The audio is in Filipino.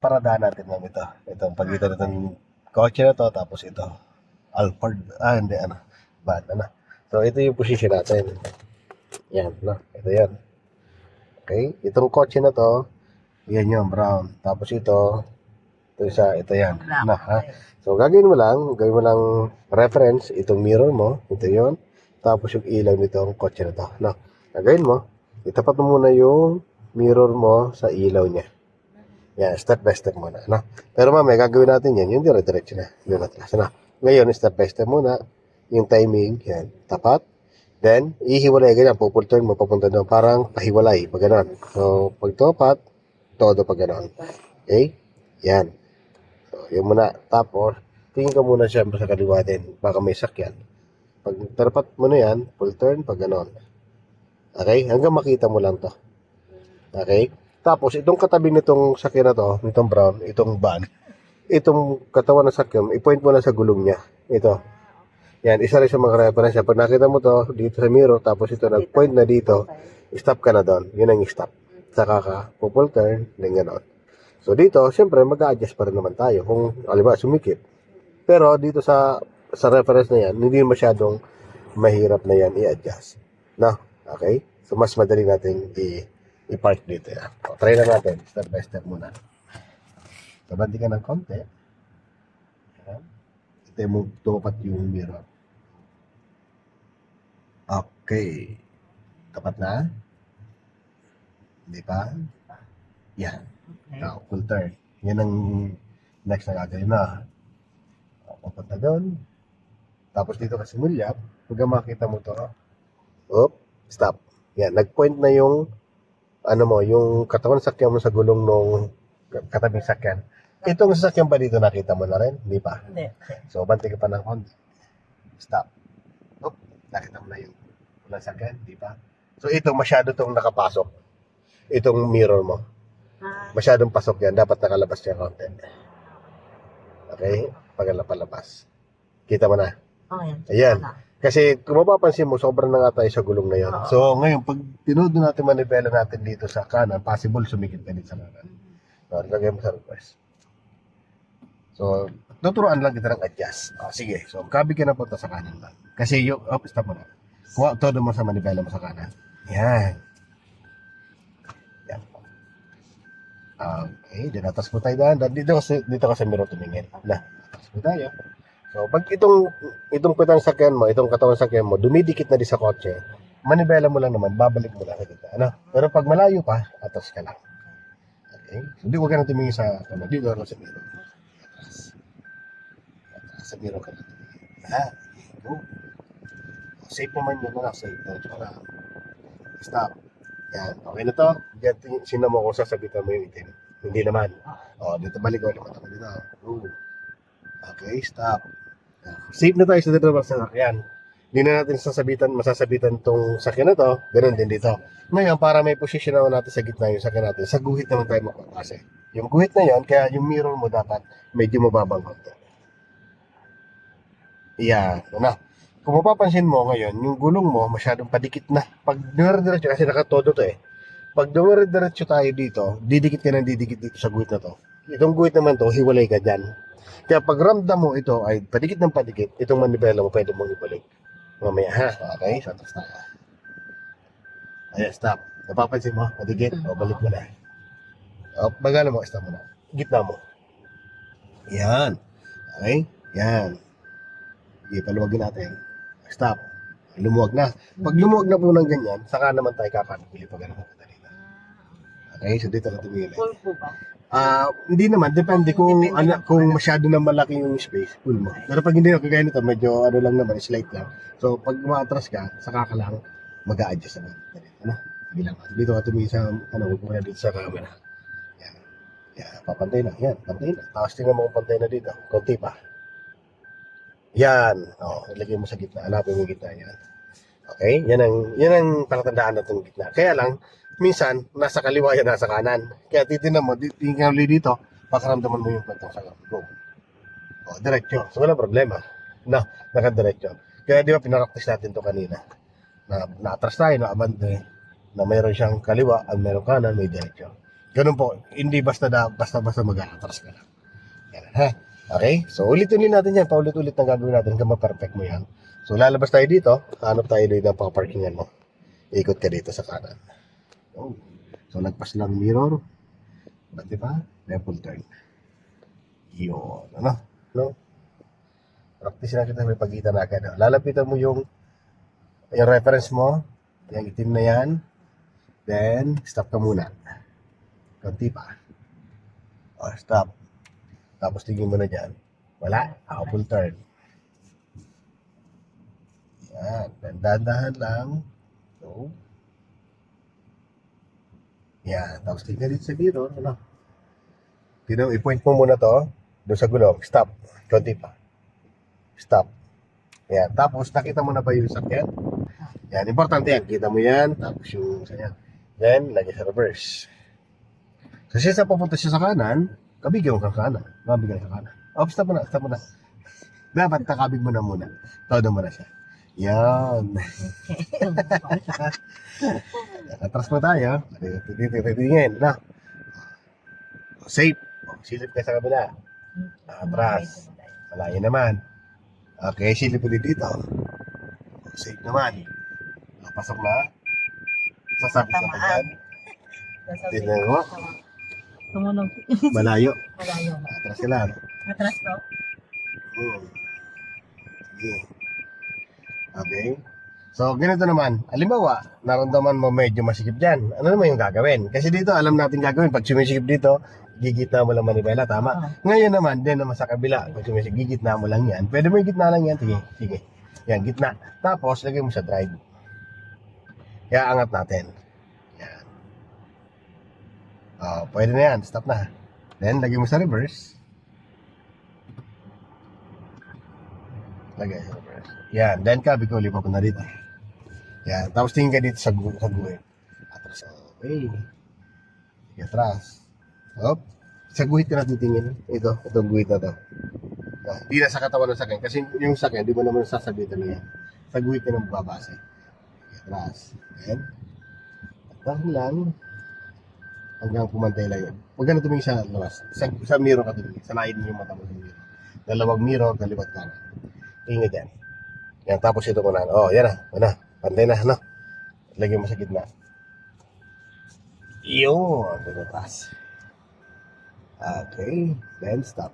paradahan natin ma'am ito. Itong pagitan ng kotse na to, tapos ito. Alphard. Hindi, van, So, ito yung position natin. Yan, ito yan. Okay, itong kotse na to, yan yung brown. Tapos ito isa, ito yan. So, gagawin mo lang reference, itong mirror mo, ito yon. Tapos yung ilaw nitong kotse na to. Gagawin mo, itapat mo muna yung mirror mo sa ilaw niya. Yan, step by step muna. Pero mamaya gagawin natin yan, yung dire-diretso na. Yung atras. Ngayon, step by step muna, yung timing, yan, tapat. Then, ihiwalay ganyan, pupulturn mo, papunta doon, parang pahiwalay, pag gano'n. So, pag tapat, todo pag gano'n. Okay? Yan. So, yun muna. Tapos, tingin ka muna siyempre sa kaliwa din, baka may sakyan. Pag tapat mo na yan, full turn, pag gano'n. Okay? Hanggang makita mo lang to. Okay? Tapos, itong katabi nitong sakyan na to, nitong brown, itong van, itong katawan ng sakyan, i-point mo na sa gulong niya. Ito. Yan, isa rin sa mga reference. Pag nakita mo to, dito sa mirror, tapos ito, nag-point na dito, stop ka na doon. Yun ang stop. Saka ka, full turn, then gano'n. So, dito, siyempre, mag-a-adjust pa rin naman tayo. Kung, alimba, sumikip. Pero, dito sa reference na yan, hindi masyadong mahirap na yan i-adjust. Okay? So, mas madali natin i-park dito. Yan. So, try na natin. Step by step muna. Tabandi ka ng konti. Yan. Ito yung tumapat yung mirror. Okay. Tapat na? Hindi pa? Yan. Now, full turn. Yan ang next na gagawin na. Papunta doon. Tapos dito kasi mulyap. Pag makita mo to, stop. Yan. Nag-point na yung yung katawan sakyan mo sa gulong nung katabing sakyan. Itong sasakyan ba dito nakita mo na rin? Hindi pa. Hindi. So, banti ka pa ng Honda. Stop. Nakita mo na yung walang sakyan? Hindi pa. So, ito masyado itong nakapasok. Itong mirror mo. Masyadong pasok yan. Dapat nakalabas siya konti. Okay? Pagkalapalabas. Kita mo na. Ayan. Kasi kung mapapansin mo, sobrang na nga tayo sa gulong na yan. So, ngayon, pag tinodo natin manibela natin dito sa kanan, possible sumikit ka dito sa kanan. So, lagay mo sa request. So, tuturuan lang kita ng adjust. Sige. So, kabi ka na punta sa kanan lang. Kasi yung, stop mo na. Kuha todo mo sa manibela mo sa kanan. Yan. Yan. Okay. Then, atas po tayo daan. Dito kasi mirror tumingin. Atas po tayo. So, pag itong pitang sakyan mo, itong katawan sakyan mo, dumidikit na di sa kotse, manibela mo lang naman, babalik mo lang sa kita. Pero pag malayo pa, atas ka lang. Okay? So, di huwag ka na tumingin sa, dito lang sa mirror. Atas sa mirror ka na tumingin. Go. Safe naman yun na, safe. Stop. Yan. Okay na to. Diyan, sino mo kung sasabitan mo yung itim. Hindi naman. Dito balik ko. Limat ako dito. Okay, stop. Safe na tayo sa dito sa sakyan. Hindi na natin masasabitan tong sakyan na to. Ganun din dito. Ngayon, para may position naman natin sa gitna yung sakyan natin, sa guhit naman tayo magpapase. Yung guhit na yon, kaya yung mirror mo dapat medyo mababang konti. Yan. Kung mapapansin mo ngayon, yung gulong mo masyadong padikit na. Pag dumire-diretso, kasi nakatodo to Pag dumire-diretso tayo dito, didikit ka ng didikit dito sa guhit na to. Itong guhit naman to, hiwalay ka dyan. Kaya pag ramdam mo ito ay padikit ng padikit, itong manibela mo pwede mong ibalik. Mamaya okay? So, tapos tayo. Ayan, stop. Napapansin mo? Padikit. Balik mo na. Bagala mo, stop mo na. Gitna mo. Yan. Okay? Yan. Sige, paluwagin natin. Stop. Lumuwag na. Pag lumuwag na po ng ganyan, saka naman tayo kakapili pag ano pa dito. Okay? So, dito na tumili. Full po ba? Hindi naman, depende kung masyado na malaki yung space, full mo. Pero pag hindi kagaya nito, medyo lang naman, slight lang. So pag umaatras ka, saka ka lang mag-a-adjust naman. Bilang dito ka tumingin sa huwag mo na dito sa camera. Yan, papantay na. Yan, pantay na. Tapos tingnan mo kung pantay na dito. Konti pa. Yan. Ilagay mo sa gitna. Hanapin mo yung gitna. Yan. Okay? Yan ang palatandaan natin ng gitna. Kaya lang, minsan, nasa kaliwa yan, nasa kanan. Kaya titinan mo, tingnan ulit dito, pakaramdaman mo yung kwentong sa go. Diretso. So, walang problema. Nakadiretso. Kaya di ba, pinaraktis natin to kanina. Na atras tayo, na abante, na mayroon siyang kaliwa, at mayroong kanan, may diretso. Ganun po. Hindi basta mag-atras ka lang. Yan, ha? Okay? So, ulit-ulit natin yan. Paulit-ulit ang gagawin natin hanggang ma-perfect mo yan. So, lalabas tayo dito. Hanap tayo dito ng pang-parkingan mo. Ikot ka dito sa kanan. Oh. So, nagpas lang mirror. Ba't diba? Left full turn. Yun. Ano? No? Practice na kita may pagitan na agad. Lalapitan mo yung reference mo. Yung itim na yan. Then, stop ka muna. Kunti pa. O, stop. Tapos tingin mo na dyan. Wala. Full turn. Yan. Then, dahan-dahan lang. So, yan. Tapos tingnan dito sa mirror. Ano? I-point mo muna to. Doon sa gulong. Stop. Kunti pa. Stop. Yan. Tapos, nakita mo na ba yung sakyan? Yan. Importante yan. Kita mo yan. Tapos yung sakyan. Then, lagay sa reverse. Kasi sa papunta siya sa kanan, kabigyan mo sa kanan. Kabigyan sa kanan. Oh, stop mo na. Stop mo na. Dapat nakabig mo na muna. Todo mo na siya. Yan. Atras mo tayo. Titingin. Na. Safe. Silip ka sa kabila. Atras. Malayo naman. Okay, silip ulit dito. Safe naman. Pasok na. Sasabit sa pagyan. Tignan mo. Tumunog. Malayo. Malayo. Atras ka lang. Atras ko. Sige. Okay. So, ganito naman. Halimbawa, naramdaman mo medyo masikip dyan. Ano naman yung gagawin? Kasi dito, alam natin gagawin. Pag sumisikip dito, gigitna mo lang manibela. Tama. Ngayon naman, din naman sa kabila. Pag sumisikip, gigitna mo lang yan. Pwede mo yung gitna lang yan. Sige. Sige. Yan, gitna. Tapos, lagay mo sa drive. Kaya angat natin. Yan. Oh, pwede na yan. Stop na. Then, lagay mo sa reverse. Lagay sa reverse. Yan. Then, kabig ko ulit na dito. Yan. Tapos, tingin ka dito sa guhit. Atras. Okay. Sige, atras. Hop. Sa guhit ka na titingin. Ito. Itong guhit na to. Hindi na sa katawan ng sakyan. Kasi yung sakyan, di mo naman sasabitan na yan. Sa guhit ka nang babase. Sige, atras. Then, atras lang. Hanggang pumantay lang yun. Huwag ka na tumingin sa labas. Sa mirror ka tumingin. Sanayin mo yung mata mo sa mirror. Dalawang mirror, kaliwat kanan. Tingin dyan. Yan, tapos ito ko na. Oh, yan na. Yan na. Pantay na, no? Lagyan mo sa gitna. Yun. Tumatas. Okay. Then, stop.